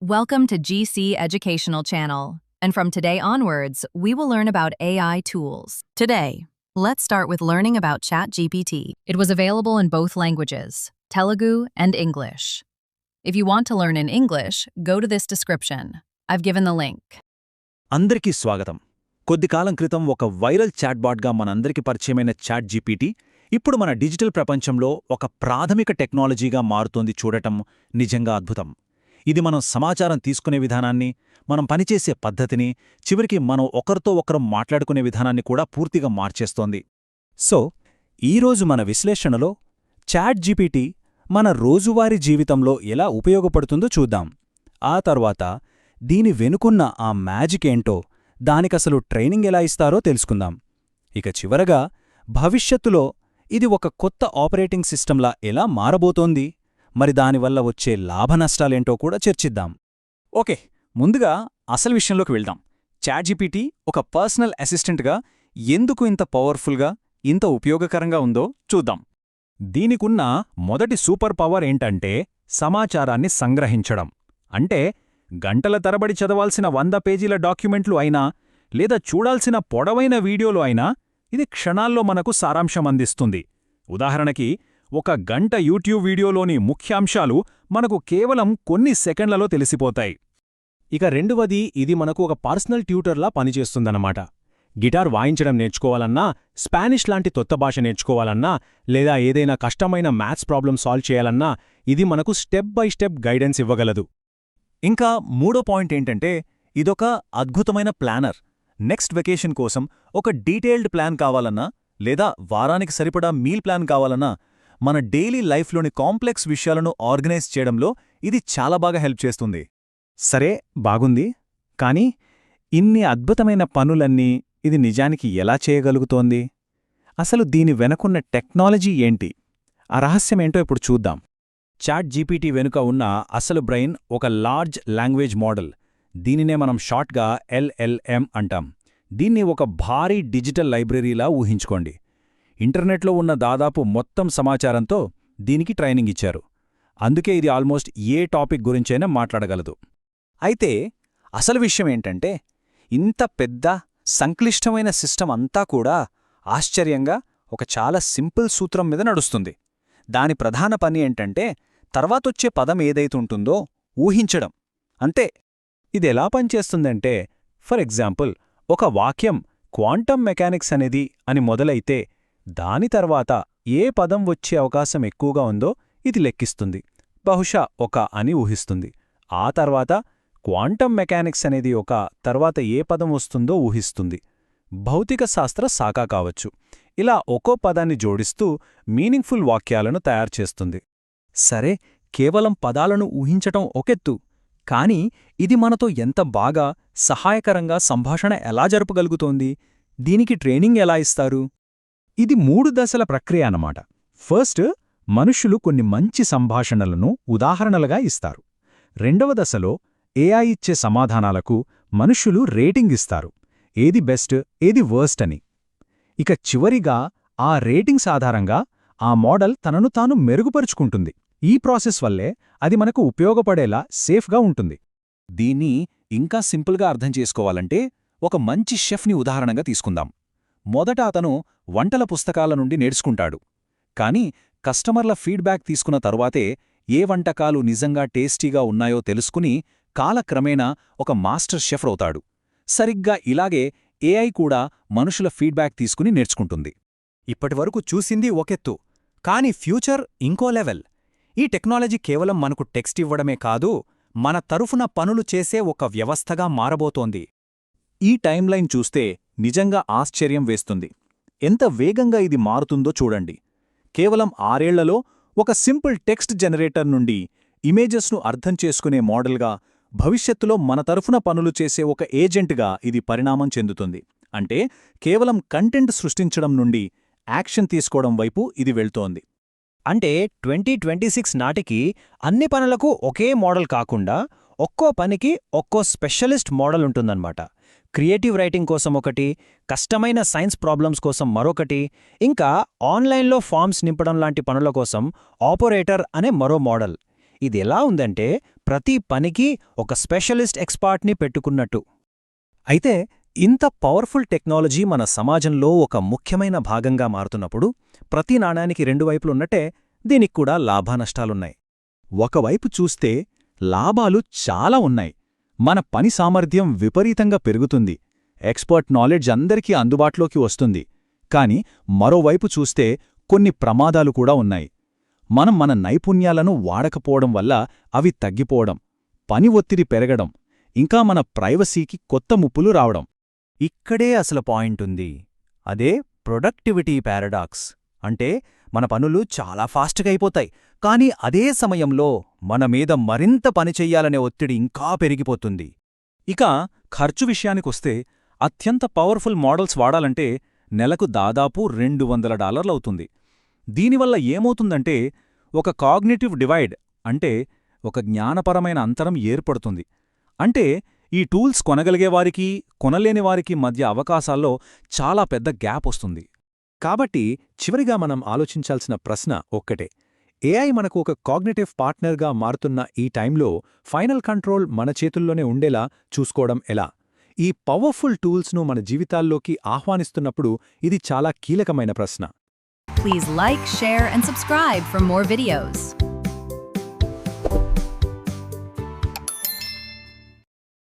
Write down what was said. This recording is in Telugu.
Welcome to GC Educational Channel, and from today onwards, we will learn about AI tools. Today, let's start with learning about ChatGPT. It was available in both languages, Telugu and English. If you want to learn in English, go to this description. I've given the link. అందరికీ స్వాగతం. కొద్ది కాలం క్రితం ఒక వైరల్ చాట్బాట్గా మనందరికీ పరిచయమైన చాట్ జీపీటీ ఇప్పుడు మన డిజిటల్ ప్రపంచంలో ఒక ప్రాథమిక టెక్నాలజీగా మారుతోంది చూడటం నిజంగా అద్భుతం. ఇది మనం సమాచారం తీసుకునే విధానాన్ని, మనం పనిచేసే పద్ధతిని, చివరికి మనం ఒకరితో ఒకరం మాట్లాడుకునే విధానాన్ని కూడా పూర్తిగా మార్చేస్తోంది. సో, ఈరోజు మన విశ్లేషణలో చాట్ జీపీటీ మన రోజువారీ జీవితంలో ఎలా ఉపయోగపడుతుందో చూద్దాం. ఆ తర్వాత దీని వెనుకున్న ఆ మ్యాజిక్ ఏంటో, దానికసలు ట్రైనింగ్ ఎలా ఇస్తారో తెలుసుకుందాం. ఇక చివరగా భవిష్యత్తులో ఇది ఒక కొత్త ఆపరేటింగ్ సిస్టంలా ఎలా మారబోతోంది, మరి దానివల్ల వచ్చే లాభనష్టాలేంటో కూడా చర్చిద్దాం. ఓకే, ముందుగా అసలు విషయంలోకి వెళ్దాం. చాట్ జీపీటీ ఒక పర్సనల్ అసిస్టెంట్గా ఎందుకు ఇంత పవర్ఫుల్గా, ఇంత ఉపయోగకరంగా ఉందో చూద్దాం. దీనికున్న మొదటి సూపర్ పవర్ ఏంటంటే సమాచారాన్ని సంగ్రహించడం. అంటే గంటల తరబడి చదవాల్సిన 100 పేజీల డాక్యుమెంట్లు అయినా, లేదా చూడాల్సిన పొడవైన వీడియోలు అయినా ఇది క్షణాల్లో మనకు సారాంశం అందిస్తుంది. ఉదాహరణకి, ఒక గంట యూట్యూబ్ వీడియోలోని ముఖ్యాంశాలు మనకు కేవలం కొన్ని సెకండ్లలో తెలిసిపోతాయి. ఇక రెండవది, ఇది మనకు ఒక పర్సనల్ ట్యూటర్లా పనిచేస్తుందన్నమాట. గిటార్ వాయించడం నేర్చుకోవాలన్నా, స్పానిష్ లాంటి కొత్త భాష నేర్చుకోవాలన్నా, లేదా ఏదైనా కష్టమైన మ్యాథ్స్ ప్రాబ్లం సాల్వ్ చేయాలన్నా ఇది మనకు స్టెప్ బై స్టెప్ గైడెన్స్ ఇవ్వగలదు. ఇంకా మూడో పాయింట్ ఏంటంటే, ఇదొక అద్భుతమైన ప్లానర్. నెక్స్ట్ వెకేషన్ కోసం ఒక డీటెయిల్డ్ ప్లాన్ కావాలన్నా, లేదా వారానికి సరిపడా మీల్ ప్లాన్ కావాలన్నా, మన డైలీ లైఫ్లోని కాంప్లెక్స్ విషయాలను ఆర్గనైజ్ చేయడంలో ఇది చాలా బాగా హెల్ప్ చేస్తుంది. సరే, బాగుంది. కానీ ఇన్ని అద్భుతమైన పనులన్నీ ఇది నిజానికి ఎలా చేయగలుగుతోంది? అసలు దీని వెనకున్న టెక్నాలజీ ఏంటి? ఆ రహస్యమేంటో ఇప్పుడు చూద్దాం. చాట్ జీపీటీ వెనుక ఉన్న అసలు బ్రెయిన్ ఒక లార్జ్ లాంగ్వేజ్ మోడల్. దీనినే మనం షార్ట్గా LLM అంటాం. దీన్ని ఒక భారీ డిజిటల్ లైబ్రరీలా ఊహించుకోండి. ఇంటర్నెట్లో ఉన్న దాదాపు మొత్తం సమాచారంతో దీనికి ట్రైనింగ్ ఇచ్చారు. అందుకే ఇది ఆల్మోస్ట్ ఏ టాపిక్ గురించైనా మాట్లాడగలదు. అయితే అసలు విషయమేంటంటే, ఇంత పెద్ద సంక్లిష్టమైన సిస్టమ్ అంతా కూడా ఆశ్చర్యంగా ఒక చాలా సింపుల్ సూత్రం మీద నడుస్తుంది. దాని ప్రధాన పని ఏంటంటే, తర్వాతొచ్చే పదం ఏదైతుంటుందో ఊహించడం. అంతే. ఇదెలా పనిచేస్తుందంటే, ఫర్ ఎగ్జాంపుల్, ఒక వాక్యం క్వాంటమ్ మెకానిక్స్ అనేది అని మొదలైతే దాని తర్వాత ఏ పదం వచ్చే అవకాశం ఎక్కువగా ఉందో ఇది లెక్కిస్తుంది. బహుశా ఒక అని ఊహిస్తుంది. ఆ తర్వాత క్వాంటమ్ మెకానిక్స్ అనేది ఒక తర్వాత ఏ పదం వస్తుందో ఊహిస్తుంది. భౌతిక శాస్త్ర శాఖ కావచ్చు. ఇలా ఒక్కో పదాన్ని జోడిస్తూ మీనింగ్ఫుల్ వాక్యాలను తయారుచేస్తుంది. సరే, కేవలం పదాలను ఊహించటం ఒకెత్తు. కానీ ఇది మనతో ఎంత బాగా, సహాయకరంగా సంభాషణ ఎలా జరపగలుగుతోంది? దీనికి ట్రైనింగ్ ఎలా ఇస్తారు? ఇది 3 దశల ప్రక్రియ అన్నమాట. ఫస్ట్, మనుష్యులు కొన్ని మంచి సంభాషణలను ఉదాహరణలుగా ఇస్తారు. రెండవ దశలో AI ఇచ్చే సమాధానాలకు మనుష్యులు రేటింగ్ ఇస్తారు. ఏది బెస్ట్, ఏది వర్స్ట్ అని. ఇక చివరిగా ఆ రేటింగ్స్ ఆధారంగా ఆ మోడల్ తనను తాను మెరుగుపరుచుకుంటుంది. ఈ ప్రాసెస్ వల్లే అది మనకు ఉపయోగపడేలా సేఫ్గా ఉంటుంది. దీన్ని ఇంకా సింపుల్గా అర్థం చేసుకోవాలంటే, ఒక మంచి షెఫ్ని ఉదాహరణగా తీసుకుందాం. మొదట అతను వంటల పుస్తకాల నుండి నేర్చుకుంటాడు. కానీ కస్టమర్ల ఫీడ్బ్యాక్ తీసుకున్న తరువాతే ఏ వంటకాలు నిజంగా టేస్టీగా ఉన్నాయో తెలుసుకుని కాలక్రమేణా ఒక మాస్టర్ షెఫ్ అవుతాడు. సరిగ్గా ఇలాగే AI కూడా మనుషుల ఫీడ్బ్యాక్ తీసుకుని నేర్చుకుంటుంది. ఇప్పటివరకు చూసింది ఒకెత్తు, కానీ ఫ్యూచర్ ఇంకో లెవెల్. ఈ టెక్నాలజీ కేవలం మనకు టెక్స్ట్ ఇవ్వడమే కాదు, మన తరఫున పనులు చేసే ఒక వ్యవస్థగా మారబోతోంది. ఈ టైమ్లైన్ చూస్తే నిజంగా ఆశ్చర్యం వేస్తుంది. ఎంత వేగంగా ఇది మారుతుందో చూడండి. కేవలం 6 ఏళ్లలో ఒక సింపుల్ టెక్స్ట్ జనరేటర్ నుండి ఇమేజెస్ను అర్థం చేసుకునే మోడల్గా, భవిష్యత్తులో మన తరఫున పనులు చేసే ఒక ఏజెంట్గా ఇది పరిణామం చెందుతుంది. అంటే కేవలం కంటెంట్ సృష్టించడం నుండి యాక్షన్ తీసుకోవడం వైపు ఇది వెళ్తోంది. అంటే 2026 నాటికి అన్ని పనులకు ఒకే మోడల్ కాకుండా ఒక్కో పనికి ఒక్కో స్పెషలిస్ట్ మోడల్ ఉంటుందన్నమాట. క్రియేటివ్ రైటింగ్ కోసం ఒకటి, కష్టమైన సైన్స్ ప్రాబ్లమ్స్ కోసం మరొకటి, ఇంకా ఆన్లైన్లో ఫామ్స్ నింపడం లాంటి పనుల కోసం ఆపరేటర్ అనే మరో మోడల్. ఇదెలా ఉందంటే, ప్రతి పనికి ఒక స్పెషలిస్ట్ ఎక్స్పర్ట్ని పెట్టుకున్నట్టు. అయితే ఇంత పవర్ఫుల్ టెక్నాలజీ మన సమాజంలో ఒక ముఖ్యమైన భాగంగా మారుతున్నప్పుడు ప్రతి నాణానికి రెండు వైపులున్నట్టే దీనిక్కూడా లాభానష్టాలున్నాయి. ఒకవైపు చూస్తే లాభాలు చాలా ఉన్నాయి. మన పని సామర్థ్యం విపరీతంగా పెరుగుతుంది, ఎక్స్పర్ట్ నాలెడ్జ్ అందరికీ అందుబాటులోకి వస్తుంది. కాని మరోవైపు చూస్తే కొన్ని ప్రమాదాలు కూడా ఉన్నాయి. మనం మన నైపుణ్యాలను వాడకపోవడం వల్ల అవి తగ్గిపోవడం, పని ఒత్తిడి పెరగడం, ఇంకా మన ప్రైవసీకి కొత్త ముప్పులు రావడం. ఇక్కడే అసలు పాయింటుంది. అదే ప్రొడక్టివిటీ పారాడాక్స్. అంటే మన పనులు చాలా ఫాస్ట్గా అయిపోతాయి, కానీ అదే సమయంలో మన మీద మరింత పనిచెయ్యాలనే ఒత్తిడి ఇంకా పెరిగిపోతుంది. ఇక ఖర్చు విషయానికొస్తే అత్యంత పవర్ఫుల్ మోడల్స్ వాడాలంటే నెలకు దాదాపు $200 అవుతుంది. దీనివల్ల ఏమవుతుందంటే ఒక కాగ్నిటివ్ డివైడ్, అంటే ఒక జ్ఞానపరమైన అంతరం ఏర్పడుతుంది. అంటే ఈ టూల్స్ కొనగలిగేవారికి కొనలేనివారికి మధ్య అవకాశాల్లో చాలా పెద్ద గ్యాప్ వస్తుంది. కాబట్టి చివరిగా మనం ఆలోచించాల్సిన ప్రశ్న ఒక్కటే: ఏఐ మనకు ఒక కాగ్నిటివ్ పార్ట్నర్గా మారుతున్న ఈ టైంలో ఫైనల్ కంట్రోల్ మన చేతుల్లోనే ఉండేలా చూసుకోవడం ఎలా? ఈ పవర్ఫుల్ టూల్స్ను మన జీవితాల్లోకి ఆహ్వానిస్తున్నప్పుడు ఇది చాలా కీలకమైన ప్రశ్న. Please like, share, and subscribe for more videos.